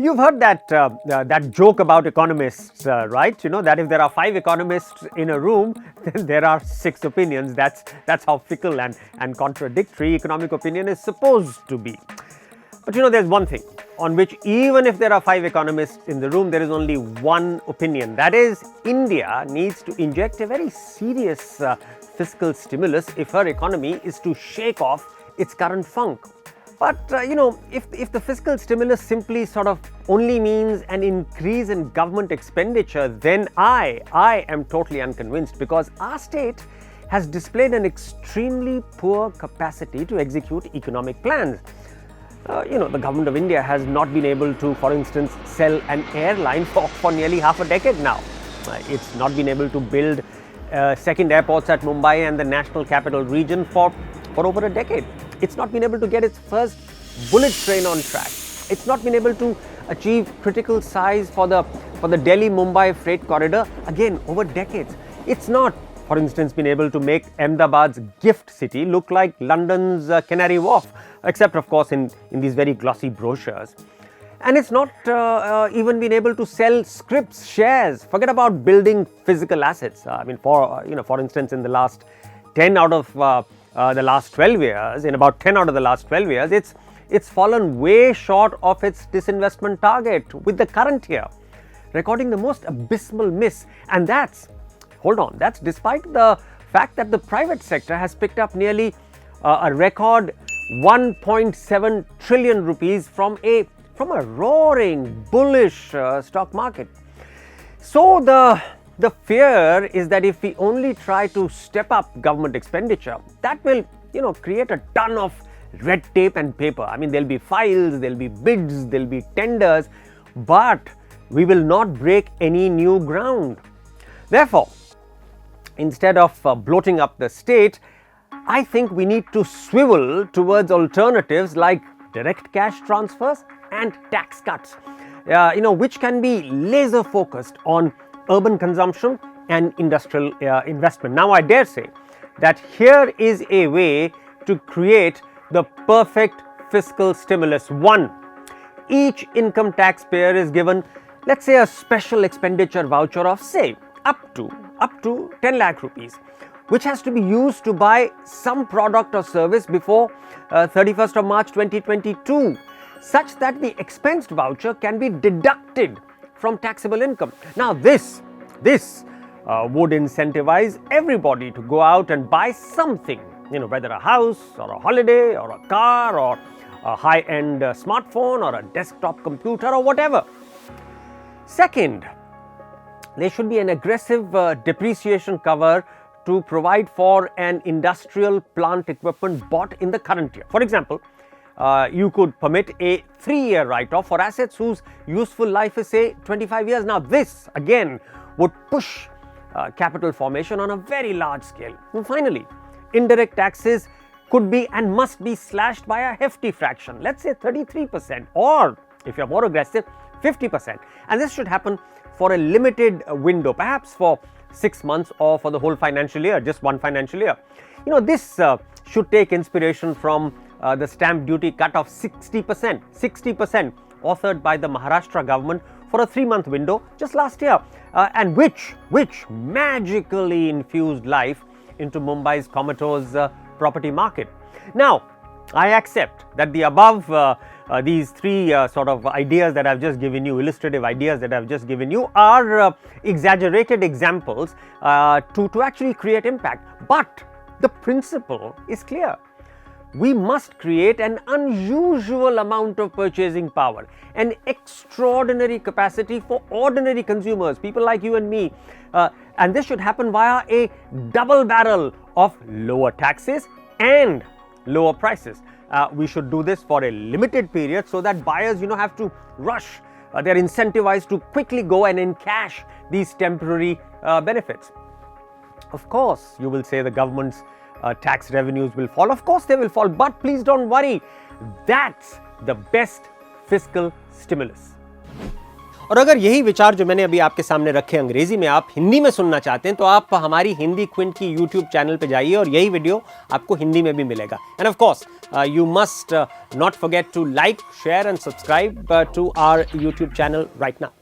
You've heard that joke about economists, right? You know that if there are 5 economists in a room, then there are 6 opinions. That's how fickle and contradictory economic opinion is supposed to be. But there's one thing on which, even if there are 5 economists in the room, there is only one opinion. That is, India needs to inject a very serious fiscal stimulus if her economy is to shake off its current funk. But if the fiscal stimulus simply sort of only means an increase in government expenditure, then I am totally unconvinced, because our state has displayed an extremely poor capacity to execute economic plans. The government of India has not been able to, for instance, sell an airline for nearly half a decade now. It's not been able to build second airports at Mumbai and the national capital region for over a decade. It's not been able to get its first bullet train on track. It's not been able to achieve critical size for the Delhi-Mumbai freight corridor, again over decades. It's not, for instance, been able to make Ahmedabad's gift city look like London's Canary Wharf, except of course in these very glossy brochures. And it's not even been able to sell scrips, shares. Forget about building physical assets. For instance, in the last 10 out of the last 12 years, in about 10 out of the last 12 years, it's fallen way short of its disinvestment target, with the current year recording the most abysmal miss. And that's despite the fact that the private sector has picked up nearly a record 1.7 trillion rupees from a roaring bullish stock market. So the fear is that if we only try to step up government expenditure, that will create a ton of red tape and paper. There'll be files, there'll be bids, there'll be tenders, but we will not break any new ground. Therefore, instead of bloating up the state, I think we need to swivel towards alternatives like direct cash transfers and tax cuts, which can be laser focused on urban consumption and industrial investment. Now, I dare say that here is a way to create the perfect fiscal stimulus. 1, each income taxpayer is given, let's say, a special expenditure voucher of, say, up to 10 lakh rupees, which has to be used to buy some product or service before 31st of March 2022, such that the expensed voucher can be deducted from taxable income. Now, this would incentivize everybody to go out and buy something, whether a house or a holiday or a car or a high-end smartphone or a desktop computer or whatever. Second, there should be an aggressive depreciation cover to provide for an industrial plant equipment bought in the current year. For example, you could permit a 3-year write-off for assets whose useful life is, say, 25 years. Now, this again would push capital formation on a very large scale. And finally, indirect taxes could be and must be slashed by a hefty fraction, let's say 33%, or if you're more aggressive, 50%. And this should happen for a limited window, perhaps for 6 months or for the whole financial year, just one financial year. This should take inspiration from the stamp duty cut of 60%, authored by the Maharashtra government for a 3-month window just last year, and which magically infused life into Mumbai's comatose property market. Now, I accept that the above these 3 sort of ideas that I've just given you, illustrative ideas that I've just given you, are exaggerated examples to actually create impact. But the principle is clear. We must create an unusual amount of purchasing power, an extraordinary capacity for ordinary consumers, people like you and me, and this should happen via a double barrel of lower taxes and lower prices. We should do this for a limited period so that buyers, have to rush. They're incentivized to quickly go and encash these temporary benefits. Of course, you will say the government's tax revenues will fall. Of course, they will fall, but please don't worry. That's the best fiscal stimulus. और अगर यही विचार जो मैंने अभी आपके सामने रखे अंग्रेजी में आप हिंदी में सुनना चाहते हैं तो आप हमारी हिंदी क्विंट की यूट्यूब चैनल पे जाइए और यही वीडियो आपको हिंदी में भी मिलेगा। And of course you must not forget to like, share and subscribe to our YouTube channel right now.